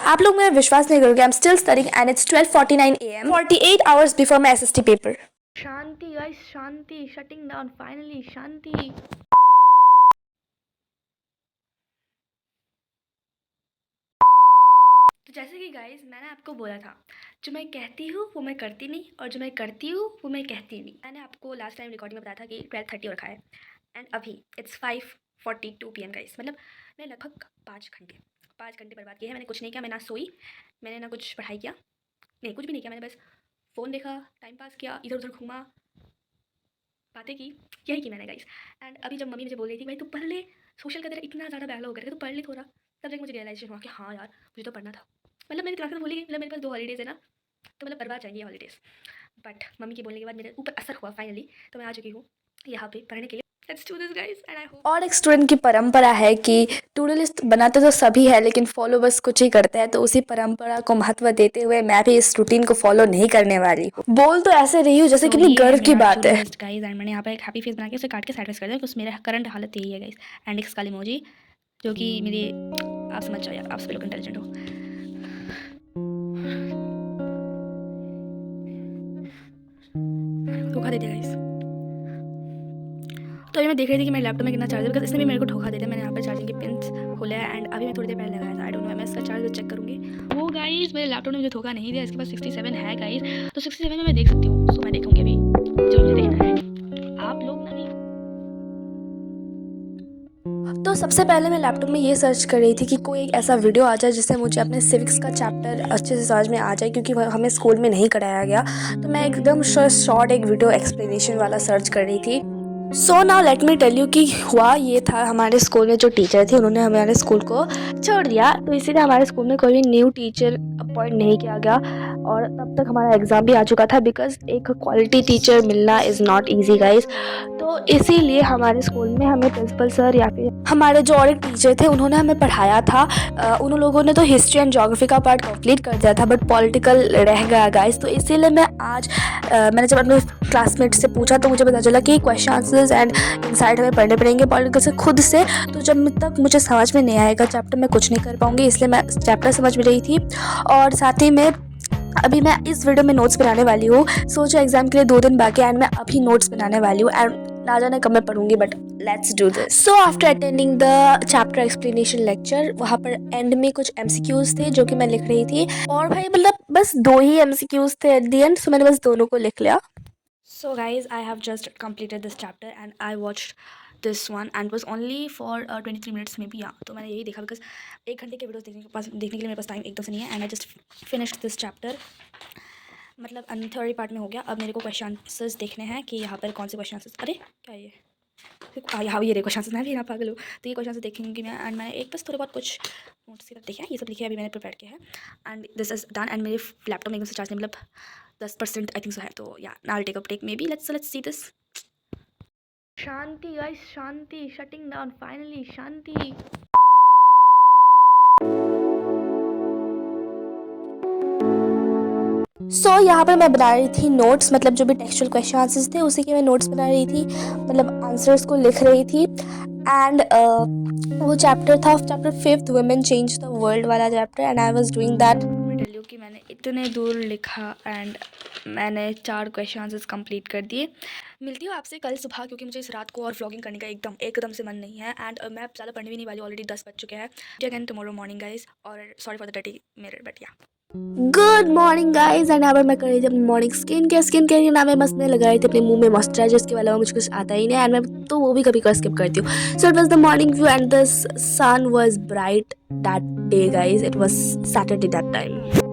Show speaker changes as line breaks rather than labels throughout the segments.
आप लोग मेरा विश्वास नहीं करोगे, I am still studying and it's 12:49 AM, 48 hours before my SST paper.
शांति गाइस, शांति, शटिंग डाउन फाइनली, शांति। तो जैसे कि गाइस मैंने आपको बोला था, जो मैं कहती हूँ वो मैं करती नहीं, और जो मैं करती हूँ वो मैं कहती नहीं। मैंने आपको लास्ट टाइम रिकॉर्डिंग में बताया था कि 12:30 रखा है, एंड अभी इट्स 5:42 PM गाइस। मतलब मैं लगभग 5 घंटे बर्बाद किए हैं। मैंने कुछ नहीं किया, मैं ना सोई, मैंने ना कुछ पढ़ाई किया, नहीं कुछ भी नहीं किया। मैंने बस फ़ोन देखा, टाइम पास किया, इधर उधर घूमा, बातें की, यही की मैंने गाइस। एंड अभी जब मम्मी मुझे बोल रही थी भाई तू पढ़ ले, सोशल का तेरा इतना ज़्यादा बैकलॉग कर रहा है, तू पढ़ ले थोड़ा, तब तक मुझे रियलाइजेशन हुआ कि हाँ यार मुझे तो पढ़ना था। मतलब मेरे दिमाग में भूली गई, मतलब मेरे पास 2 हॉलीडेज़ है ना, तो मतलब बर्बाद जाएंगे ये हॉलीडेज़। बट मम्मी के बोलने के बाद मेरे ऊपर असर हुआ फाइनली, तो मैं आ चुकी हूँ यहाँ पे पढ़ने के लिए। Let's do this guys and I hope.
और एक स्टूडेंट की परंपरा है कि टू डू लिस्ट बनाते तो सभी है लेकिन फॉलो बस कुछ ही करते हैं, तो उसी परंपरा को महत्व देते हुए मैं भी इस रूटीन को फॉलो नहीं करने वाली हूँ। बोल तो ऐसे रही हूँ जैसे कितनी गर्व की बात है।
गाइस एंड मैंने यहाँ पे एक हैप्पी फेस बना के उसे काट के साइड कर दिया, क्योंकि मेरा करंट हालत यही है गाइस। एंड एक स्काल इमोजी जो कि मेरी, आप समझ जाओ यार, आप सभी लोग इंटेलिजेंट हो। धोखा दे दिया गाइस। तो अभी मैं देख रही थी कि मेरे लैपटॉप में कितना चार्ज है, बिकॉज इसने भी मेरे को धोखा दे दिया। मैंने यहाँ पे चार्जिंग के पिन खोले हैं एंड अभी मैं थोड़ी देर पहले लगाया था। आई डोंट नो, मैं इसका चार्ज चेक करूँगी। वो गाइस मेरे लैपटॉप ने मुझे धोखा नहीं दिया, इसके पास 67 है गाइस, तो 67 में मैं देख सकती हूँ। सो मैं देखूँगी अभी जो मुझे देखना है। आप लोग ना
तो सबसे पहले मैं लैपटॉप में ये सर्च कर रही थी कि कोई एक ऐसा वीडियो आ जाए जिससे मुझे अपने सिविक्स का चैप्टर अच्छे से समझ में आ जाए, क्योंकि वह हमें स्कूल में नहीं कराया गया। तो मैं एकदम शॉर्ट एक वीडियो एक्सप्लेनेशन वाला सर्च कर रही थी। So now let me tell you कि हुआ ये था, हमारे स्कूल में जो टीचर थे उन्होंने हमारे स्कूल को छोड़ दिया, तो इसीलिए हमारे स्कूल में कोई भी न्यू टीचर अपॉइंट नहीं किया गया। और तब तक हमारा एग्ज़ाम भी आ चुका था, बिकॉज एक क्वालिटी टीचर मिलना इज़ नॉट ईजी गाइज। तो इसीलिए हमारे स्कूल में हमें प्रिंसिपल सर या फिर हमारे जो और एक टीचर थे उन्होंने हमें पढ़ाया था। उन लोगों ने तो हिस्ट्री एंड ज्योग्राफी का पार्ट कंप्लीट कर दिया था, बट पॉलिटिकल रह गया गाइस। तो इसीलिए मैं आज मैंने जब अपने क्लासमेट से पूछा तो मुझे पता चला कि क्वेश्चन आंसर्स एंड इनसाइट हमें पढ़ने पड़ेंगे पॉलिटिकल से खुद से। तो जब तक मुझे समझ में नहीं आएगा चैप्टर मैं कुछ नहीं कर पाऊँगी, इसलिए मैं चैप्टर समझ में रही थी। और साथ ही में अभी मैं इस वीडियो में नोट्स बनाने वाली हूँ। सोचो एग्जाम के लिए 2 दिन बाकी एंड मैं अभी नोट्स बनाने वाली हूँ, एंड ना जाने कब मैं पढ़ूंगी, but let's do this. So after attending the chapter explanation lecture, वहाँ पर एंड में कुछ MCQs थे जो कि मैं लिख रही थी, और भाई मतलब बस 2 ही MCQs थे एट द एंड, सो मैंने बस दोनों को लिख लिया।
So guys, I have just completed this chapter and I watched this one and was only for 23 minutes maybe, yeah। तो मैंने यही देखा, बिकॉज 1 घंटे के वीडियोस देखने के लिए मेरे पास टाइम एकदम से नहीं है। And I just finished this chapter, मतलब थर्ड पार्ट में हो गया। अब मेरे को क्वेश्चन आंसर्स देखने हैं कि यहाँ पर कौन से क्वेश्चन आंसर्स, अरे क्या है ये, यहाँ ये क्वेश्चन आंसर्स, मैं भी यहाँ पागल हूँ। तो ये क्वेश्चन आंसर देखेंगी मैं, एंड मैंने एक बस थोड़े बहुत कुछ नोट्स की तरफ देखे हैं, ये सब लिखे अभी मैंने प्रिपेयर किया है। And this is done, and मेरे लैपटॉप में एकदम से चार्ज नहीं, मतलब 10% आई थिंक सो है। तो या I take a break may be, let's see this. शांति गाइस, शांति, शटिंग डाउन फाइनली, शांति।
सो यहाँ पर मैं बना रही थी नोट्स, मतलब जो भी टेक्सचुअल क्वेश्चन आंसर्स थे उसी के मैं नोट्स बना रही थी, मतलब आंसर्स को लिख रही थी। एंड वो चैप्टर था chapter 5th women change the world वाला chapter, and I was doing that.
मैं टेल यू कि मैंने इतने दूर लिखा एंड मैंने 4 क्वेश्चन आंसर्स कंप्लीट कर दिए। मिलती हूँ आपसे कल सुबह, क्योंकि मुझे इस रात को और व्लॉगिंग करने का एकदम से मन नहीं है। एंड मैं ज़्यादा पढ़ने भी नहीं वाली, ऑलरेडी 10 बज चुके हैं। अगेन टुमारो मॉर्निंग गाइज, और sorry for the dirty mirror, but या
गुड मॉर्निंग गाइज। एंड यहाँ पर मैं कर रही थी अपनी मॉर्निंग स्किन केयर के नाम में मस्त मैं लगा रही थी अपने मुंह में मॉइस्चराइजर, इसके अलावा मुझे कुछ आता ही नहीं, एंड मैं तो वो भी कभी कभी स्किप करती हूँ। So it was the morning view and the sun was bright that day guys, it was Saturday that time.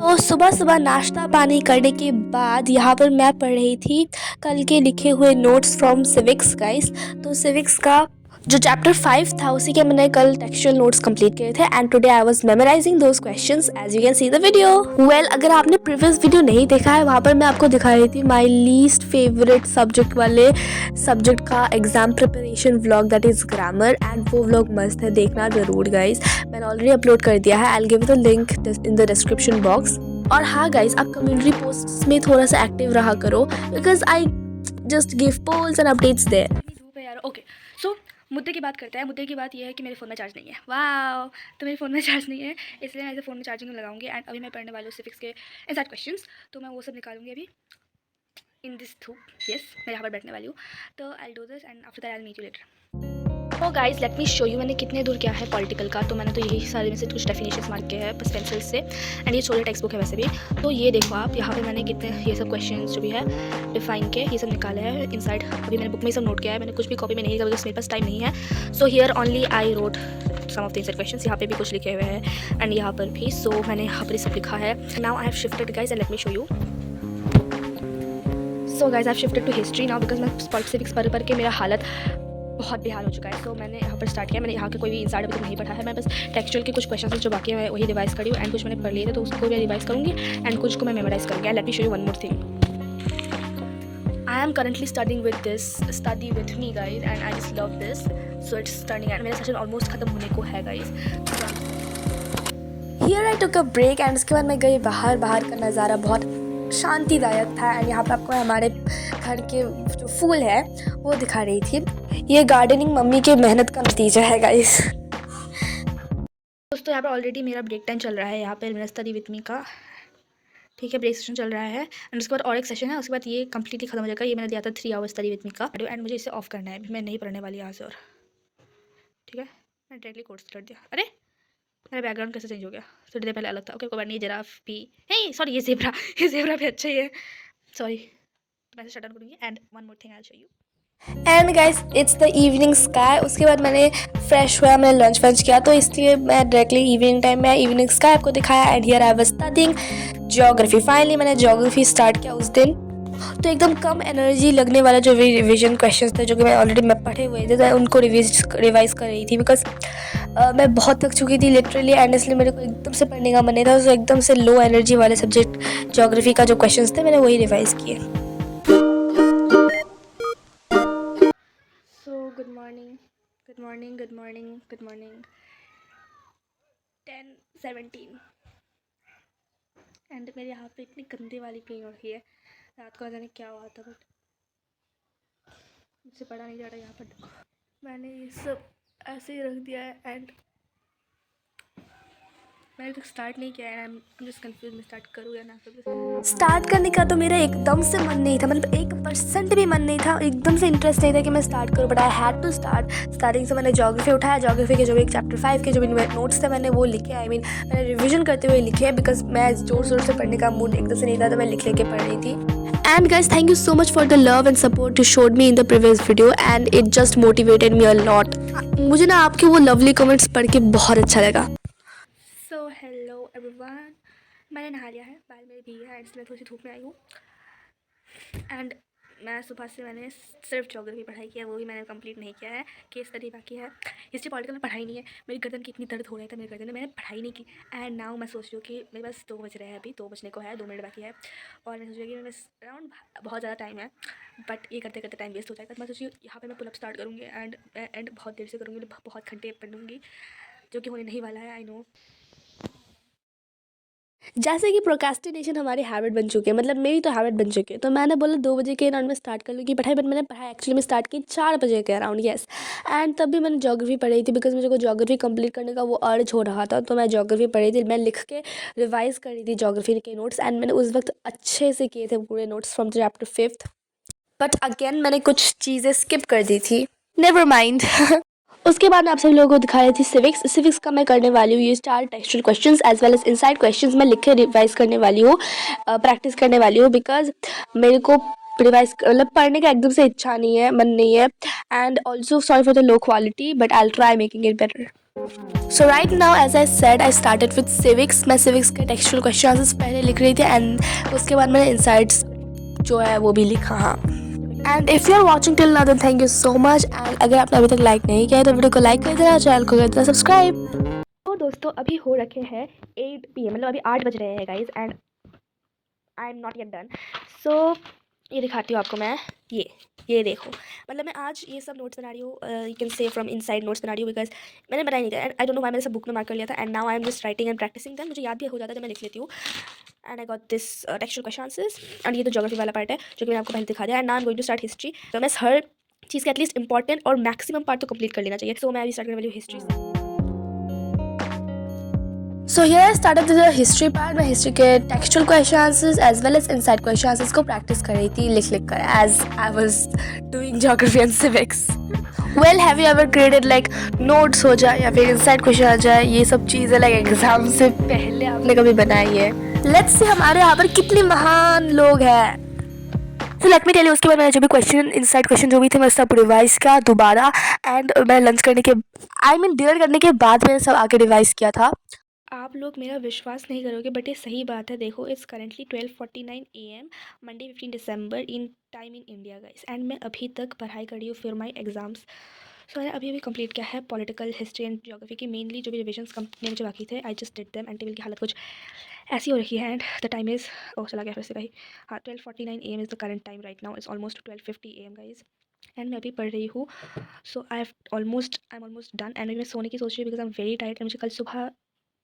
तो सुबह सुबह नाश्ता पानी करने के बाद यहाँ पर मैं पढ़ रही थी कल के लिखे हुए नोट्स फ्रॉम सिविक्स गाइस। तो सिविक्स का जो चैप्टर 5 था उसी के मैंने कल टेक्सचुअल नोट्स कंप्लीट किए थे, and today I was memorising those questions as you can see the video. Well, अगर आपने प्रीवियस वीडियो नहीं देखा है, वहाँ पर मैं आपको दिखा रही थी माय लीस्ट फेवरेट सब्जेक्ट वाले सब्जेक्ट का exam preparation vlog, that is grammar, and वो व्लॉग मस्त है, देखना जरूर गाइज। मैंने ऑलरेडी अपलोड कर दिया है, I will give the link in the description box. और हाँ गाइज, आप कम्युनिटी पोस्ट्स में थोड़ा सा एक्टिव रहा करो, because I just give polls and updates there.
धूप है यार। ओके, सो मुद्दे की बात करते हैं। मुद्दे की बात ये है कि मेरे फ़ोन में चार्ज नहीं है। वाओ! तो मेरे फ़ोन में चार्ज नहीं है, इसलिए मैं इसे फ़ोन में चार्जिंग में लगाऊंगी। एंड अभी मैं पढ़ने वाली हूँ सिविक्स के इनसाइड क्वेश्चंस, तो मैं वो सब निकालूंगी अभी इन दिस धूप। यस, मैं यहाँ पर बैठने वाली हूँ, तो I do this and after that I will meet you later. तो guys let me show you मैंने कितने दूर किया है पॉलिटिकल का। तो मैंने तो यही सारे में से कुछ डेफिनेशंस मार्क किए हैं बस पेंसिल से। एंड ये छोटे टेक्स्ट बुक है वैसे भी। तो ये देखो आप, यहाँ पे मैंने कितने ये सब क्वेश्चंस जो भी है डिफाइन के ये सब निकाले हैं इनसाइड। अभी मैंने बुक में ही सब नोट किया है, मैंने कुछ भी कॉपी में नहीं किया बिकॉज मेरे पास टाइम नहीं है। So here only I wrote some of the inside questions. यहाँ पे भी कुछ लिखे हुए हैं एंड यहाँ पर भी। सो मैंने यहाँ पर सब लिखा है। Now I have shifted guys and let me show you. So guys I have shifted to history now because मैं सिविक्स पढ़ के मेरा हालत बहुत बेहाल हो चुका है। तो मैंने यहाँ पर स्टार्ट किया। मैंने यहाँ के कोई भी इंसाइड अभी तक नहीं पढ़ा है। मैं बस टेक्सचुअल के कुछ क्वेश्चन जो बाकी है वही रिवाइज करी हूँ। एंड कुछ मैंने पढ़ लिए थे तो उसको मैं रिवाइज करूँगी एंड कुछ को मैं मेमोराइज करूँगी। And let me show you one more thing. I am currently studying with this study with me guys and I just love this. So it's turning and मेरा सेशन ऑलमोस्ट खत्म होने को है guys.
Here I took a break and उसके बाद मैं गई बाहर। बाहर का नज़ारा बहुत शांतिदायक था। एंड यहाँ पर आपको हमारे घर के जो फूल है वो दिखा रही थी। ये गार्डनिंग मम्मी के मेहनत का नतीजा है गाइस।
दोस्तों यहाँ पर ऑलरेडी मेरा ब्रेक टाइम चल रहा है। यहाँ पर मेरा स्टडी विथ मी का ठीक है ब्रेक सेशन चल रहा है। एंड उसके बाद और एक सेशन है, उसके बाद ये कंप्लीटली खत्म हो जाएगा। ये मैंने दिया था 3 आवर्स स्टडी विथ मी का एंड मुझे इसे ऑफ करना है। मैं नहीं पढ़ने वाली यहाँ से और ठीक है। मैं डायरेक्टली कोर्स कर दिया। अरे मेरा बैकग्राउंड कैसे चेंज हो गया? थोड़ी देर पहले अलग था। ओके कोई बात नहीं। जिराफ भी है, सॉरी ये ज़ेब्रा भी अच्छा ही है। सॉरी तो मैं शट डाउन करूँगी and one more thing I will show you.
And guys it's the evening sky. उसके बाद मैंने फ्रेश हुआ, मैंने लंच वंच किया, तो इसलिए मैं डायरेक्टली इवनिंग टाइम में इवनिंग स्काई आपको दिखाया। And here I was studying geography. Finally मैंने ज्योग्राफी स्टार्ट किया उस दिन। तो एकदम कम एनर्जी लगने वाला जो रिविजन क्वेश्चंस थे जो कि मैं ऑलरेडी पढ़े हुए थे, तो उनको रिवाइज कर रही थी बिकॉज मैं बहुत थक चुकी थी लिटरली। एंड इसलिए मेरे को एकदम से पढ़ने का मन नहीं था। तो एकदम से लो एनर्जी वाले सब्जेक्ट ज्योग्राफी का जो क्वेश्चंस थे मैंने वही रिवाइज किए।
Good morning good morning good morning good morning 10:17 and मेरे यहाँ पे इतनी गंदी वाली पेन हो रही है। रात को जाने क्या हुआ था बट मुझसे पढ़ा नहीं जा रहा। यहाँ पर मैंने ये सब ऐसे ही रख दिया है एंड मैंने तक स्टार्ट नहीं किया है। आई एम जस्ट कंफ्यूज मैं स्टार्ट करूँ या ना करूँ।
स्टार्ट करने का तो मेरा एकदम से मन नहीं था, मतलब 1% भी मन नहीं था। एकदम से इंटरेस्ट नहीं था कि मैं स्टार्ट करूँ, but I had to start. Starting से मैंने ज्योग्राफी उठाया। ज्योग्राफी के जो भी चैप्टर 5 के जो भी नोट्स थे मैंने वो लिखे। आई मीन मैंने रिविजन करते हुए लिखे बिकॉज मैं जोर शोर से पढ़ने का मूड एकदम से नहीं था, तो मैं लिख के पढ़ रही थी। And guys, thank you so much for the love and support you showed me in the previous video and it just motivated me a lot. मुझे ना आपके वो lovely comments पढ़ के बहुत अच्छा लगा।
सो हेलो एवरीवन, मैंने नहा लिया है, बाल मेरे भीगे हैं इसलिए थोड़ी सी धूप में आई हूँ। एंड मैं सुबह से मैंने सिर्फ ज्योग्राफी पढ़ाई किया, वो भी मैंने कंप्लीट नहीं किया है। केस स्टडी बाकी है। हिस्ट्री पॉलिटिकल में पढ़ाई नहीं है। मेरी गर्दन की इतनी दर्द हो रही था मेरी गर्दन में, मैंने पढ़ाई नहीं की। एंड नाउ मैं सोच रही हूँ कि मेरे पास 2 बज रहे हैं, अभी 2 बजने को है, 2 मिनट बाकी है। और मैं सोच रही हूँ कि मैं बस अराउंड बहुत ज़्यादा टाइम है बट ये करते करते टाइम वेस्ट हो जाएगा। तो मैं सोच रही हूँ यहाँ पर मैं पुलअप स्टार्ट करूँगी एंड बहुत देर से करूँगी, बहुत घंटे पढ़ूँगी जो कि होने नहीं वाला है। आई नो
जैसे कि प्रोक्रेस्टिनेशन हमारी हैबिट बन चुकी है, मतलब मेरी तो हैबिट बन चुकी है। तो मैंने बोला 2 बजे के अराउंड में स्टार्ट कर लूँगी पढ़ाई, बट मैंने पढ़ाई एक्चुअली में स्टार्ट की 4 बजे के अराउंड। येस, एंड तब भी मैंने ज्योग्राफी पढ़ी थी बिकॉज मुझे को ज्योग्राफी कंप्लीट करने का वो अर्ज हो रहा था। तो मैं ज्योग्राफी पढ़ी थी, मैं लिख के रिवाइज कर रही थी ज्योग्राफी के नोट्स। एंड मैंने उस वक्त अच्छे से किए थे पूरे notes from chapter 5th। But again मैंने कुछ चीज़ें स्किप कर दी थी। Never mind. उसके बाद मैं आप सभी लोगों को दिखा रही थी सिविक्स का मैं करने वाली हूँ ये 4 textual questions as well as inside questions मैं लिख के रिवाइज करने वाली हूँ, प्रैक्टिस करने वाली हूँ बिकॉज मेरे को रिवाइज मतलब पढ़ने का एकदम से इच्छा नहीं है, मन नहीं है। And also sorry for the low quality but I will try making it better. So right now as I said I started with civics. मैं सिविक्स के टेक्सचुअल क्वेश्चन आंसर्स पहले लिख रही थी एंड उसके बाद मैंने इनसाइड्स जो है वो भी लिखा। हाँ, and if you are watching till now then thank you so much. And अगर आपने अभी तक लाइक नहीं किया है तो वीडियो को लाइक कर देना, चैनल को कर देना सब्सक्राइब।
तो दोस्तों अभी हो रखे हैं 8 PM, मतलब अभी 8 बज रहे हैं guys and I am not yet done. So ये दिखाती हूँ आपको मैं। ये देखो, मतलब मैं आज ये सब नोट्स बना रही हूँ, you can say from inside notes बना रही हूँ बिकॉज मैंने बनाया नहीं था and I don't know why मैंने सब बुक में मार्क कर लिया था। And now I am just writing and practising them. मुझे याद भी हो जाता है जब मैं लिख लेती हूँ। And I got this textual question answers and ये तो ज्योग्राफी वाला पार्ट है जो कि मैंने आपको पहले दिखा दिया। And now I am going to start history. तो मैं हर चीज़ का एटलीस्ट इंपॉर्टेंट और मैक्सिमम पार्ट तो कंप्लीट कर लेना चाहिए। सो मैं अभी स्टार्ट करने वाली हूँ हिस्ट्री से।
So here I started with the history part. मैं history के textual question answers as well as inside question answers को practice कर रही थी लिख कर as I was doing geography and civics. Well, have you ever created like notes हो जाए या फिर inside question आ जाए, ये सब चीज़ें like exam से पहले आपने कभी बनाई है? Let's see हमारे यहाँ पर कितने महान लोग हैं। So let me tell you, उसके बाद मैंने जो भी क्वेश्चन इनसाइड क्वेश्चन जो भी थे मैं सब रिवाइज किया दोबारा एंड मैं लंच करने के डिनर करने के बाद मैंने सब आके रिवाइज किया था।
आप लोग मेरा विश्वास नहीं करोगे बट ये सही बात है। देखो it's currently 12:49 AM Monday 15 December in time in India guys, and मैं अभी तक पढ़ाई कर रही हूँ फॉर माई एग्ज़ाम्स। सो मैंने अभी कंप्लीट किया है पॉलिटिकल हिस्ट्री एंड ज्योग्राफी की मेनली जो भी रिविजन्स करने मुझे बाकी थे। I just did them and table की हालत कुछ ऐसी हो रखी है एंड द टाइम इज़ चला गया फिर से भाई। हाँ 12:49 AM is the current time right now, it's almost 12:50 AM guys and मैं अभी पढ़ रही हूँ। So I am almost done and मैं सोने की सोच रही हूँ because I am very tired and मुझे कल सुबह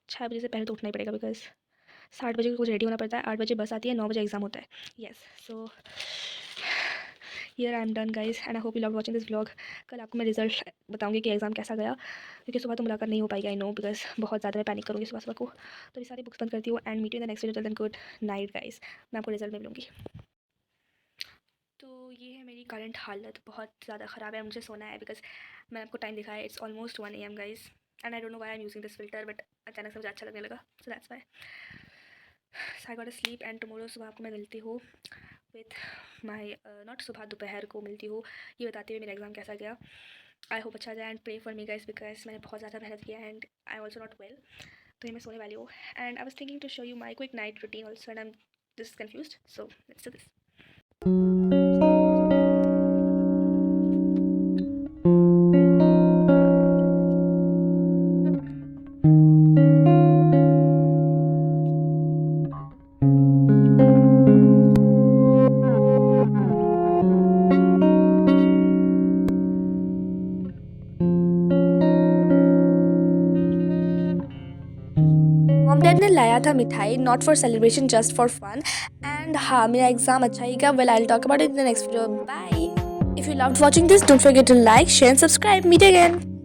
6 बजे से पहले तो उठना ही पड़ेगा बिकॉज 7 बजे को कुछ रेडी होना पड़ता है, 8 बजे बस आती है, 9 बजे एग्ज़ाम होता है। Yes, so here I am done guys and I hope you love watching this vlog. कल आपको मैं रिजल्ट बताऊंगी कि एग्ज़ाम कैसा गया, क्योंकि सुबह तो मुलाकात नहीं हो पाएगी आई नो बिकॉज बहुत ज़्यादा मैं पैनिक करूँगी सुबह को। तो ये सारी बुक्स बंद करती हूँ and meet you in the next video. Till then good night guys, मैं आपको रिजल्ट में मिलूँगी। तो ये है मेरी करंट हालत, बहुत ज़्यादा ख़राब है, मुझे सोना है बिकॉज मैंने आपको टाइम दिखाया है, it's almost 1 AM guys and I don't know why I am using this filter but अचानक से मुझे अच्छा लगने लगा, so that's why. So I got a slip and tomorrow सुबह आपको मैं मिलती हूँ विथ माई नॉट सुबह दोपहर को मिलती हूँ ये बताते हुए मेरा एग्ज़ाम कैसा गया। आई होप अच्छा जाए and pray for me guys because मैंने बहुत ज़्यादा मेहनत किया and I also not well. तो ये मैं सोने वाली हूँ and I was thinking to show you my quick night routine also and I am just confused, so let's do this.
Mom dad ने लाया था मिठाई not for celebration just for fun and हाँ मेरा एग्जाम अच्छा ही गया। Well I will talk about it in the next video. Bye. If you loved watching this don't forget to like share and subscribe. Meet again.